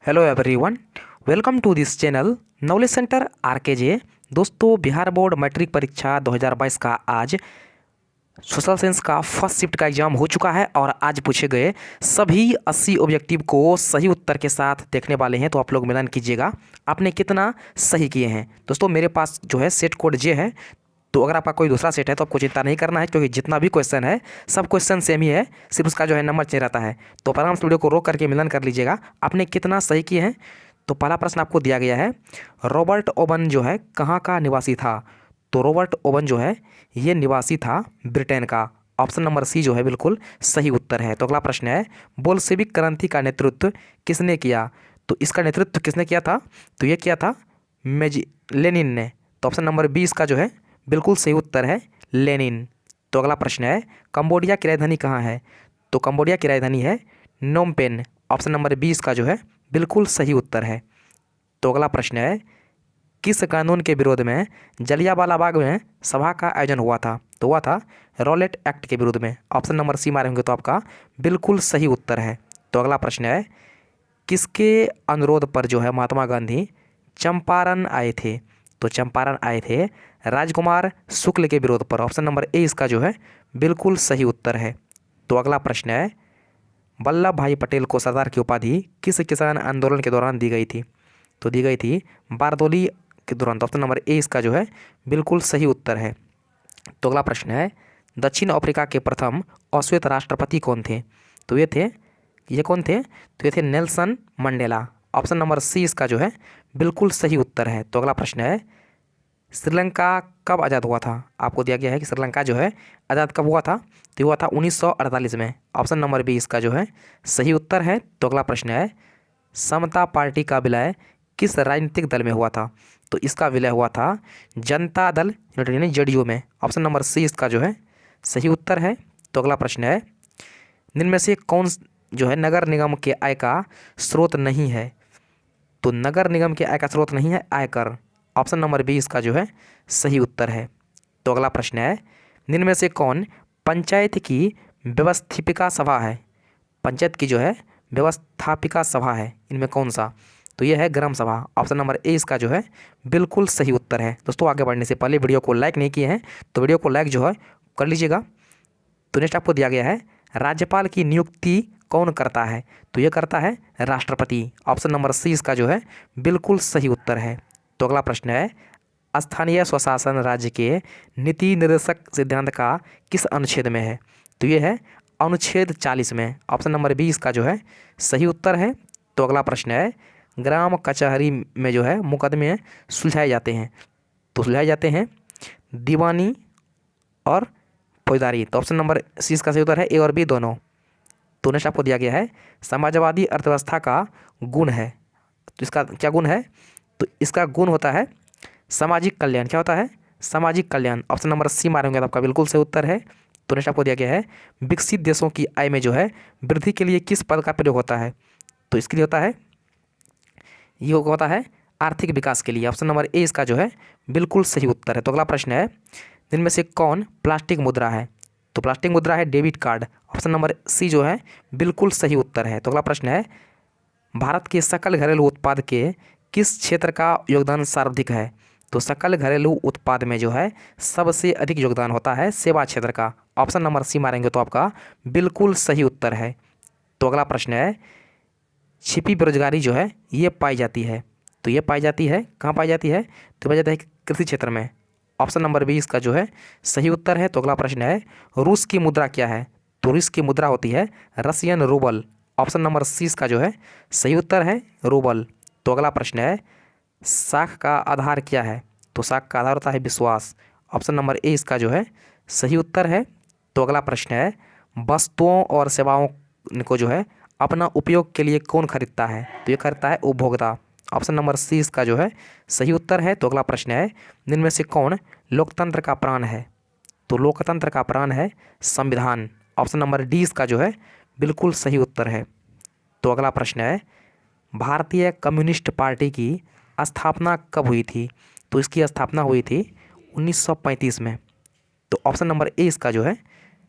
Hello everyone, welcome to this channel knowledge centre RKJ. दोस्तों, Bihar board matric परीक्षा 2022 का आज सोशल साइंस का फर्स्ट शिफ्ट का एग्जाम हो चुका है और आज पूछे गए सभी 80 ऑब्जेक्टिव को सही उत्तर के साथ देखने वाले हैं। तो आप लोग मिलान कीजिएगा आपने कितना सही किए हैं। दोस्तों, मेरे पास जो है सेट कोड जे है, तो अगर आपका कोई दूसरा सेट है तो आपको चिंता नहीं करना है, क्योंकि जितना भी क्वेश्चन है सब क्वेश्चन सेम ही है, सिर्फ उसका जो है नंबर चेंज रहता है। तो आराम से वीडियो को रोक करके मिलान कर लीजिएगा आपने कितना सही किए हैं। तो पहला प्रश्न आपको दिया गया है, रॉबर्ट ओवन जो है कहाँ का निवासी था। तो रॉबर्ट ओवन जो है ये निवासी था ब्रिटेन का। ऑप्शन नंबर सी जो है बिल्कुल सही उत्तर है। तो अगला प्रश्न है, बोल्शेविक क्रांति का नेतृत्व किसने किया। तो इसका नेतृत्व किसने किया था, तो ये किया था लेनिन ने। तो ऑप्शन नंबर 20 का जो है बिल्कुल सही उत्तर है लेनिन। तो अगला प्रश्न है, कंबोडिया की राजधानी कहाँ है। तो कंबोडिया की राजधानी है नोम पेन। ऑप्शन नंबर 20 का जो है बिल्कुल सही उत्तर है। तो अगला प्रश्न है, किस कानून के विरोध में जलियांवाला बाग में सभा का आयोजन हुआ था। तो हुआ था रॉलेट एक्ट के विरोध में। ऑप्शन नंबर सी मारेंगे तो आपका बिल्कुल सही उत्तर है। तो अगला प्रश्न है, किसके अनुरोध पर जो है महात्मा गांधी चंपारण आए थे। तो चंपारण आए थे राजकुमार शुक्ल के विरोध पर। ऑप्शन नंबर ए इसका जो है बिल्कुल सही उत्तर है। तो अगला प्रश्न है, वल्लभ भाई पटेल को सरदार की उपाधि किस किसान आंदोलन के दौरान दी गई थी। तो दी गई थी बारदोली के दौरान। तो ऑप्शन नंबर ए इसका जो है बिल्कुल सही उत्तर है। तो अगला प्रश्न है, दक्षिण अफ्रीका के प्रथम अश्वेत राष्ट्रपति कौन थे। तो ये कौन थे, तो ये थे Nelson Mandela. Option number C इसका जो है बिल्कुल सही उत्तर है। तो अगला प्रश्न है, श्रीलंका कब आज़ाद हुआ था। आपको दिया गया है कि श्रीलंका जो है आज़ाद कब हुआ था। तो हुआ था 1948 में। ऑप्शन नंबर बी इसका जो है सही उत्तर है। तो अगला प्रश्न है, समता पार्टी का विलय किस राजनीतिक दल में हुआ था। तो इसका विलय हुआ था जनता दल यानी जेडीयू में। ऑप्शन नंबर सी इसका जो है सही उत्तर है। तो अगला प्रश्न है, निम्न में से कौन जो है नगर निगम के आय का स्रोत नहीं है। तो नगर निगम के आय का स्रोत नहीं है आयकर। ऑप्शन नंबर बी इसका जो है सही उत्तर है। तो अगला प्रश्न है, निम्न में से कौन पंचायत की व्यवस्थापिका सभा है। पंचायत की जो है व्यवस्थापिका सभा है, इनमें कौन सा। तो ये है ग्राम सभा। ऑप्शन नंबर ए इसका जो है बिल्कुल सही उत्तर है। दोस्तों, आगे बढ़ने से पहले वीडियो को लाइक नहीं किए हैं तो वीडियो को लाइक जो है कर लीजिएगा। तो नेक्स्ट आपको दिया गया है, राज्यपाल की नियुक्ति कौन करता है। तो ये करता है राष्ट्रपति। ऑप्शन नंबर सी इसका जो है बिल्कुल सही उत्तर है। तो अगला प्रश्न है, स्थानीय स्वशासन राज्य के नीति निर्देशक सिद्धांत का किस अनुच्छेद में है। तो ये है अनुच्छेद 40 में। ऑप्शन नंबर बी इसका जो है सही उत्तर है। तो अगला प्रश्न है, ग्राम कचहरी में जो है मुकदमे सुलझाए जाते हैं। तो सुलझाए जाते हैं दीवानी और फौजदारी। तो ऑप्शन नंबर सी इसका सही उत्तर है, ए और बी दोनों। तो नेक्स्ट आपको दिया गया है, समाजवादी अर्थव्यवस्था का गुण है। तो इसका क्या गुण है, तो इसका गुण होता है सामाजिक कल्याण। क्या होता है, सामाजिक कल्याण। ऑप्शन नंबर सी मारेंगे तो आपका बिल्कुल सही उत्तर है। तो नेक्स्ट आपको दिया गया है, विकसित देशों की आय में जो है वृद्धि के लिए किस पद का प्रयोग होता है। तो इसके लिए होता है, ये होता है आर्थिक विकास के लिए। ऑप्शन नंबर ए इसका जो है बिल्कुल सही उत्तर है। तो अगला प्रश्न है, इनमें से कौन प्लास्टिक मुद्रा है। तो प्लास्टिक मुद्रा है debit card. Option number C जो है बिल्कुल सही उत्तर है। तो अगला प्रश्न है, भारत के सकल घरेलू उत्पाद के किस क्षेत्र का योगदान सर्वाधिक है। तो सकल घरेलू उत्पाद में जो है सबसे अधिक योगदान होता है सेवा क्षेत्र का। ऑप्शन नंबर सी मारेंगे तो आपका बिल्कुल सही उत्तर है। तो अगला प्रश्न है, छिपी बेरोजगारी जो है ये पाई जाती है। तो ये पाई जाती है कहाँ पाई जाती है, तो पाई जाती है कृषि क्षेत्र में। ऑप्शन नंबर बी इसका जो है सही उत्तर है। तो अगला प्रश्न है, रूस की मुद्रा क्या है। तो रूस की मुद्रा होती है Russian rouble. Option number C इसका जो है सही उत्तर है रूबल। तो अगला प्रश्न है, साख का आधार क्या है। तो साख का आधार होता है विश्वास। ऑप्शन नंबर ए इसका जो है सही उत्तर है। तो अगला प्रश्न है, वस्तुओं और सेवाओं को जो है अपना उपयोग के लिए कौन खरीदता है। तो ये खरीदता है उपभोक्ता। ऑप्शन नंबर सी इसका जो है सही उत्तर है। तो अगला प्रश्न है, इनमें से कौन लोकतंत्र का प्राण है। तो लोकतंत्र का प्राण है संविधान। ऑप्शन नंबर डी इसका जो है बिल्कुल सही उत्तर है। तो अगला प्रश्न है, भारतीय कम्युनिस्ट पार्टी की स्थापना कब हुई थी। तो इसकी स्थापना हुई थी 1935 में। तो ऑप्शन नंबर ए इसका जो है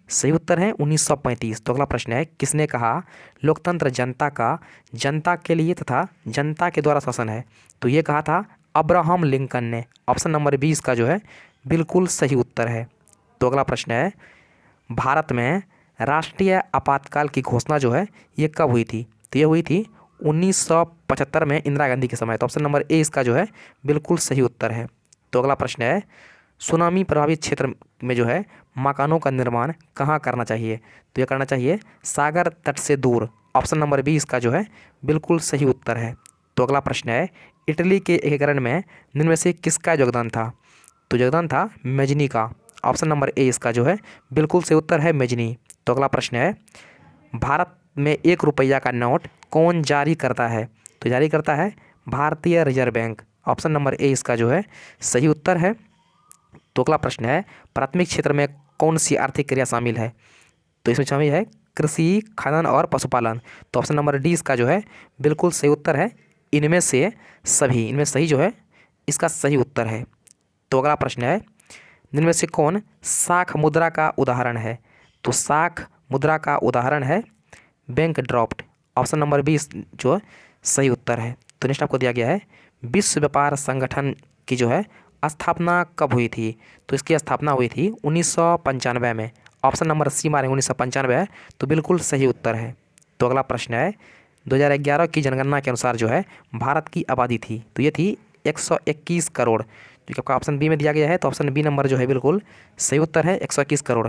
सही उत्तर है 1935। तो अगला प्रश्न है, किसने कहा लोकतंत्र जनता के लिए तथा जनता के द्वारा शासन है? तो ये कहा था अब्राहम लिंकन ने। ऑप्शन नंबर 20 का जो है बिल्कुल सही उत्तर है। तो अगला प्रश्न है, भारत में राष्ट्रीय आपातकाल की घोषणा जो है ये कब हुई थी? तो ये हुई थी 1975 में इंदिरा गांधी के समय। तो ऑप्शन नंबर ए इसका जो है बिल्कुल सही उत्तर है। तो अगला प्रश्न है, सुनामी प्रभावित क्षेत्र में जो है मकानों का निर्माण कहाँ करना चाहिए? तो ये करना चाहिए सागर तट से दूर। ऑप्शन नंबर 20 का जो है बिल्कुल सही उत्तर है। तो अगला प्रश्न है, इटली के एकीकरण में निम्न में से किसका योगदान था? तो योगदान था मेजनी का। ऑप्शन नंबर ए इसका जो है बिल्कुल सही उत्तर है मेजनी। तो अगला प्रश्न है, भारत में 1 रुपया का नोट कौन जारी करता है? तो जारी करता है भारतीय reserve bank. Option number A इसका जो है सही उत्तर है। तो अगला प्रश्न है, प्राथमिक क्षेत्र में कौन सी आर्थिक क्रिया शामिल है? तो इसमें शामिल है कृषि, खनन और पशुपालन। तो ऑप्शन नंबर डी इसका जो है बिल्कुल सही उत्तर है इनमें से सभी। इनमें सही जो है इसका सही उत्तर है। तो अगला प्रश्न है, निम्न में से कौन साख मुद्रा का उदाहरण है? तो साख मुद्रा का उदाहरण है बैंक ड्राफ्ट। ऑप्शन नंबर 20 जो सही उत्तर है। तो नेक्स्ट आपको दिया गया है, विश्व व्यापार संगठन की जो है स्थापना कब हुई थी? तो इसकी स्थापना हुई थी 1995 में। ऑप्शन नंबर सी मारेंगे 1995 है तो बिल्कुल सही उत्तर है। तो अगला प्रश्न है, 2011 की जनगणना के अनुसार जो है भारत की आबादी थी, तो ये थी 121 करोड़, जो कि आपका ऑप्शन बी में दिया गया है। तो ऑप्शन बी नंबर जो है बिल्कुल सही उत्तर है 121 करोड़।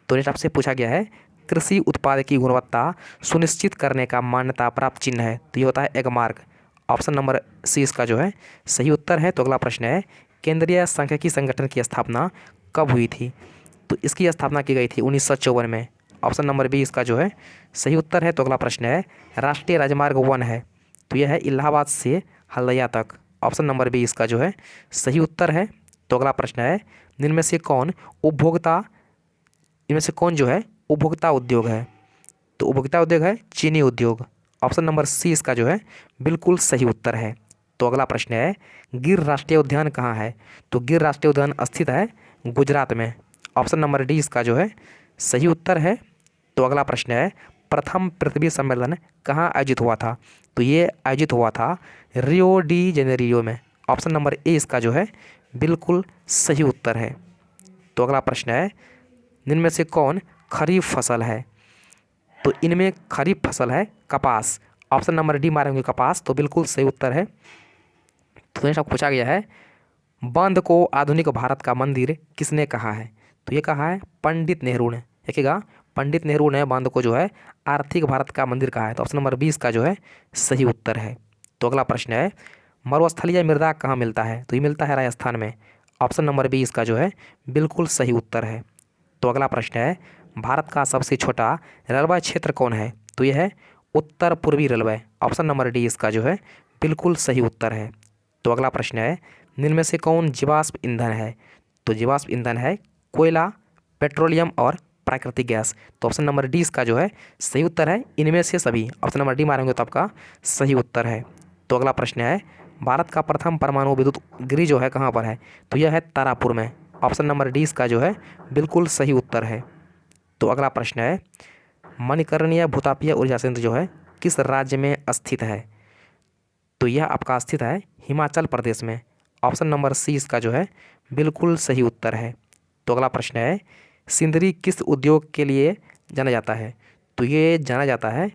तो नेक्स्ट आपसे पूछा गया है, कृषि उत्पाद की गुणवत्ता सुनिश्चित करने का मान्यता प्राप्त चिन्ह है? तो ये होता है एगमार्क। ऑप्शन नंबर सी इसका जो है सही उत्तर है। तो अगला प्रश्न है, केंद्रीय सांख्यिकी संगठन की स्थापना कब हुई थी? तो इसकी स्थापना की गई थी 1954 में। ऑप्शन नंबर बी इसका जो है सही उत्तर है। तो अगला प्रश्न है, राष्ट्रीय राजमार्ग 1 है, तो यह है इलाहाबाद से हल्दिया तक। ऑप्शन नंबर बी इसका जो है सही उत्तर है। तो अगला प्रश्न है, इनमें से कौन जो है उपभोक्ता उद्योग है? तो उपभोक्ता उद्योग है चीनी उद्योग। ऑप्शन नंबर सी इसका जो है बिल्कुल सही उत्तर है। तो अगला प्रश्न है, गिर राष्ट्रीय उद्यान कहाँ है? तो गिर राष्ट्रीय उद्यान स्थित है गुजरात में। ऑप्शन नंबर डी इसका जो है सही उत्तर है। तो अगला प्रश्न है, प्रथम पृथ्वी सम्मेलन कहाँ आयोजित हुआ था? तो ये आयोजित हुआ था रियो डी जेनेरियो में। ऑप्शन नंबर ए इसका जो है बिल्कुल सही उत्तर है। तो अगला प्रश्न है, इनमें से कौन खरीफ फसल है? तो इनमें खरीफ फसल है कपास। ऑप्शन नंबर डी मारेंगे कपास, तो बिल्कुल सही उत्तर है। तो नेक्स्ट आपको पूछा गया है, बांध को आधुनिक भारत का मंदिर किसने कहा है? तो ये कहा है पंडित नेहरू ने। देखिएगा, पंडित नेहरू ने बांध को जो है आर्थिक भारत का मंदिर कहा है। तो ऑप्शन नंबर 20 का जो है सही उत्तर है। तो अगला प्रश्न है, मरुस्थलीय मृदा कहाँ मिलता है? तो ये मिलता है राजस्थान में। ऑप्शन नंबर 20 का जो है बिल्कुल सही उत्तर है। तो अगला प्रश्न है, भारत का सबसे छोटा रेलवे क्षेत्र कौन है? तो यह है उत्तर पूर्वी रेलवे। ऑप्शन नंबर डी इसका जो है बिल्कुल सही उत्तर है। तो अगला प्रश्न है, निम्न में से कौन जीवाश्म ईंधन है? तो जीवाश्म ईंधन है कोयला, पेट्रोलियम और प्राकृतिक गैस। तो ऑप्शन नंबर डी इसका जो है सही उत्तर है इनमें से सभी। ऑप्शन नंबर डी मारेंगे तो आपका सही उत्तर है। तो अगला प्रश्न है, भारत का प्रथम परमाणु विद्युत गृह जो है कहाँ पर है? तो यह है तारापुर में। ऑप्शन नंबर डी इसका जो है बिल्कुल सही उत्तर है। तो अगला प्रश्न है, मणिकर्णीय भूतापीय ऊर्जा संयंत्र जो है किस राज्य में स्थित है? तो यह आपका स्थित है हिमाचल प्रदेश में। ऑप्शन नंबर सी इसका जो है बिल्कुल सही उत्तर है। तो अगला प्रश्न है, सिंदरी किस उद्योग के लिए जाना जाता है? तो ये जाना जाता है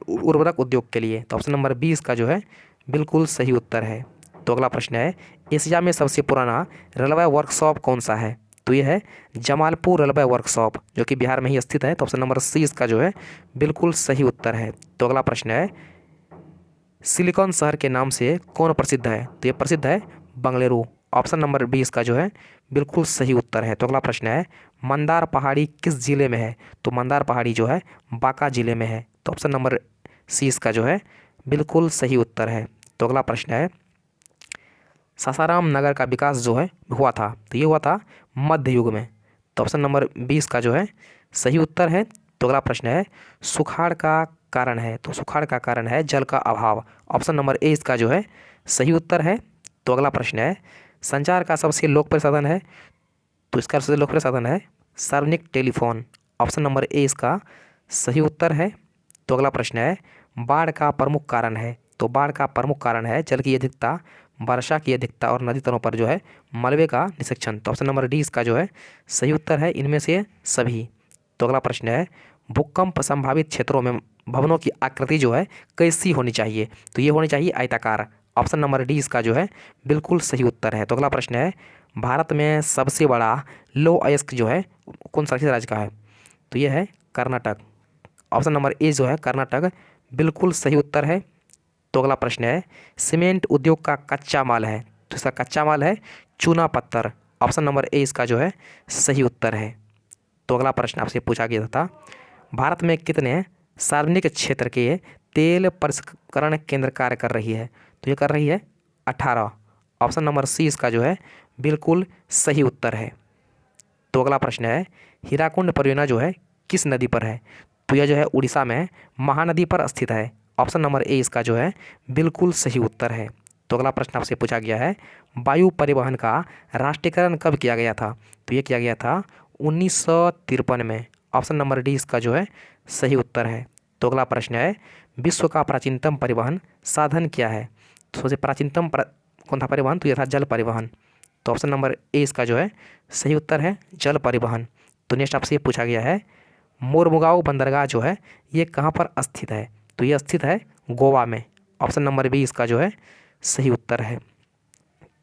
उर्वरक उद्योग के लिए। तो ऑप्शन नंबर 20 का जो है बिल्कुल सही उत्तर है। तो अगला प्रश्न है, एशिया में सबसे पुराना रेलवे वर्कशॉप कौन सा है? तो ये है जमालपुर रेलवे वर्कशॉप, जो कि बिहार में ही स्थित है। तो ऑप्शन नंबर सी इसका जो है बिल्कुल सही उत्तर है। तो अगला प्रश्न है, सिलिकॉन शहर के नाम से कौन प्रसिद्ध है? तो ये प्रसिद्ध है बंगलुरु। ऑप्शन नंबर 20 का जो है बिल्कुल सही उत्तर है। तो अगला प्रश्न है, मंदार पहाड़ी किस जिले में है? तो मंदार पहाड़ी जो है बांका जिले में है। तो ऑप्शन नंबर सी इसका जो है बिल्कुल सही उत्तर है। तो अगला प्रश्न है, सासाराम नगर का विकास जो है हुआ था, तो ये हुआ था मध्य युग में। तो ऑप्शन नंबर 20 का जो है सही उत्तर है। तो अगला प्रश्न है, सुखाड़ का कारण है? तो सुखाड़ का कारण है जल का अभाव। ऑप्शन नंबर ए इसका जो है सही उत्तर है। तो अगला प्रश्न है, संचार का सबसे लोकप्रिय साधन है? तो इसका सबसे लोकप्रिय साधन है सार्वजनिक टेलीफोन। ऑप्शन नंबर ए इसका सही उत्तर है। तो अगला प्रश्न है, बाढ़ का प्रमुख कारण है। तो बाढ़ का प्रमुख कारण है जल की अधिकता, वर्षा की अधिकता और नदी तलों पर जो है मलबे का निक्षेपण। तो ऑप्शन नंबर डी इसका जो है सही उत्तर है, इनमें से सभी। तो अगला प्रश्न है, भूकंप संभावित क्षेत्रों में भवनों की आकृति जो है कैसी होनी चाहिए। तो ये होनी चाहिए आयताकार। ऑप्शन नंबर डी इसका जो है बिल्कुल सही उत्तर है। तो अगला प्रश्न है, भारत में सबसे बड़ा लौह अयस्क जो है कौन सा राज्य का है। तो ये है कर्नाटक। ऑप्शन नंबर ए जो है कर्नाटक बिल्कुल सही उत्तर है। तो अगला प्रश्न है, सीमेंट उद्योग का कच्चा माल है। तो इसका कच्चा माल है चूना पत्थर। ऑप्शन नंबर ए इसका जो है सही उत्तर है। तो अगला प्रश्न आपसे पूछा गया था, भारत में कितने सार्वजनिक क्षेत्र के तेल प्रसंस्करण केंद्र कार्य कर रही है। तो ये कर रही है 18। ऑप्शन नंबर सी इसका जो है बिल्कुल सही उत्तर है। तो अगला प्रश्न है, हीराकुंड परियोजना जो है किस नदी पर है। तो यह जो है उड़ीसा में महानदी पर स्थित है। ऑप्शन नंबर ए इसका जो है बिल्कुल सही उत्तर है। तो अगला प्रश्न आपसे पूछा गया है, वायु परिवहन का राष्ट्रीयकरण कब किया गया था। तो ये किया गया था 1953 में। ऑप्शन नंबर डी इसका जो है सही उत्तर है। तो अगला प्रश्न है, विश्व का प्राचीनतम परिवहन साधन क्या है। तो सबसे प्राचीनतम कौन था परिवहन। तो यह था जल परिवहन। तो ऑप्शन नंबर ए इसका जो है सही उत्तर है जल परिवहन। तो नेक्स्ट आपसे ये पूछा गया है, मोरमुगाओ बंदरगाह जो है ये कहाँ पर स्थित है। तो ये स्थित है गोवा में। ऑप्शन नंबर बी इसका जो है सही उत्तर है।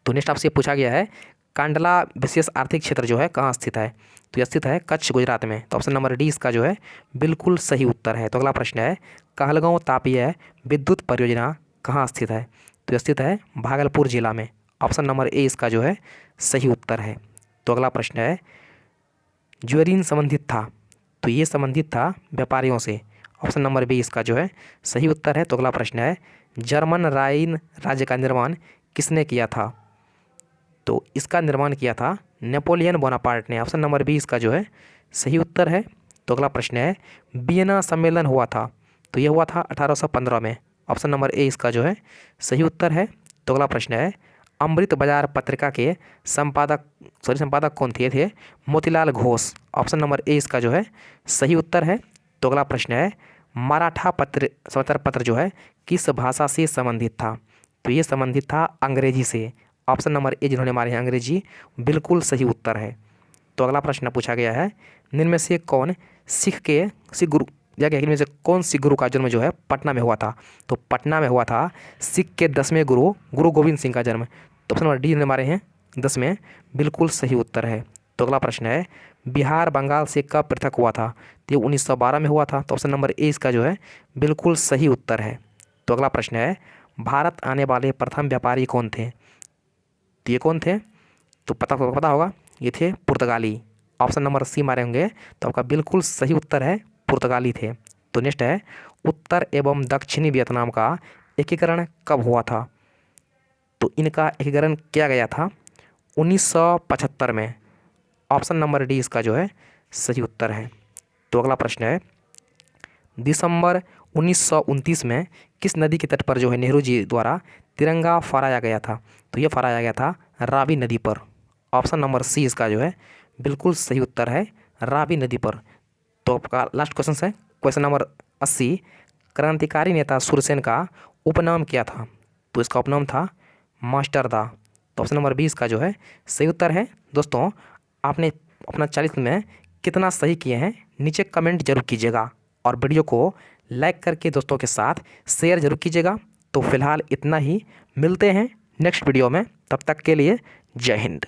तो नेक्स्ट आपसे पूछा गया है, कांडला विशेष आर्थिक क्षेत्र जो है कहाँ स्थित है। तो यह स्थित है कच्छ गुजरात में। तो ऑप्शन नंबर डी इसका जो है बिल्कुल सही उत्तर है। तो अगला प्रश्न है, कहलगांव तापीय विद्युत परियोजना कहाँ स्थित है। तो यह स्थित है भागलपुर जिला में। ऑप्शन नंबर ए इसका जो है सही उत्तर है। तो अगला प्रश्न है, ज्वेरीन संबंधित था। तो ये संबंधित था व्यापारियों से। ऑप्शन नंबर बी इसका जो है सही उत्तर है। तो अगला प्रश्न है, जर्मन राइन राज्य का निर्माण किसने किया था। तो इसका निर्माण किया था नेपोलियन बोनापार्ट ने। ऑप्शन नंबर बी इसका जो है सही उत्तर है। तो अगला प्रश्न है, वियना सम्मेलन हुआ था। तो यह हुआ था 1815 में। ऑप्शन नंबर ए इसका जो है सही उत्तर है। तो अगला प्रश्न है, अमृत बाजार पत्रिका के संपादक कौन थे Motilal Ghosh. Option number A इसका जो है सही उत्तर है। तो अगला प्रश्न है, मराठा समाचार पत्र जो है किस भाषा से संबंधित था। तो ये संबंधित था अंग्रेजी से। ऑप्शन नंबर ए जिन्होंने मारे हैं अंग्रेजी बिल्कुल सही उत्तर है। तो अगला प्रश्न पूछा गया है, निम्न में से कौन सिख गुरु इनमें से कौन सी गुरु का जन्म जो है पटना में हुआ था। तो पटना में हुआ था सिख के 10वें गुरु गोविंद सिंह का जन्म। तो ऑप्शन नंबर डी ने मारे हैं 10वें बिल्कुल सही उत्तर है। तो अगला प्रश्न है, बिहार बंगाल से कब पृथक हुआ था। तो ये 1912 में हुआ था। तो ऑप्शन नंबर ए इसका जो है बिल्कुल सही उत्तर है। तो अगला प्रश्न है, भारत आने वाले प्रथम व्यापारी कौन थे। तो ये कौन थे। तो पता होगा ये थे पुर्तगाली। ऑप्शन नंबर सी मारे होंगे तो आपका बिल्कुल सही उत्तर है पुर्तगाली थे। तो नेक्स्ट है, उत्तर एवं दक्षिणी वियतनाम का एकीकरण कब हुआ था। तो इनका एकीकरण किया गया था 1975 में। ऑप्शन नंबर डी इसका जो है सही उत्तर है। तो अगला प्रश्न है, दिसंबर 1929 में किस नदी के तट पर जो है नेहरू जी द्वारा तिरंगा फहराया गया था। तो ये फहराया गया था रावी नदी पर। ऑप्शन नंबर सी इसका जो है बिल्कुल सही उत्तर है रावी नदी पर। तो आपका लास्ट क्वेश्चन है क्वेश्चन नंबर 80, क्रांतिकारी नेता सूरसेन का उपनाम क्या था। तो इसका उपनाम था मास्टरदा। तो ऑप्शन नंबर 20 का जो है सही उत्तर है। दोस्तों आपने अपना 40 में कितना सही किए हैं नीचे कमेंट जरूर कीजिएगा और वीडियो को लाइक करके दोस्तों के साथ शेयर जरूर कीजिएगा। तो फिलहाल इतना ही, मिलते हैं नेक्स्ट वीडियो में, तब तक के लिए जय हिंद।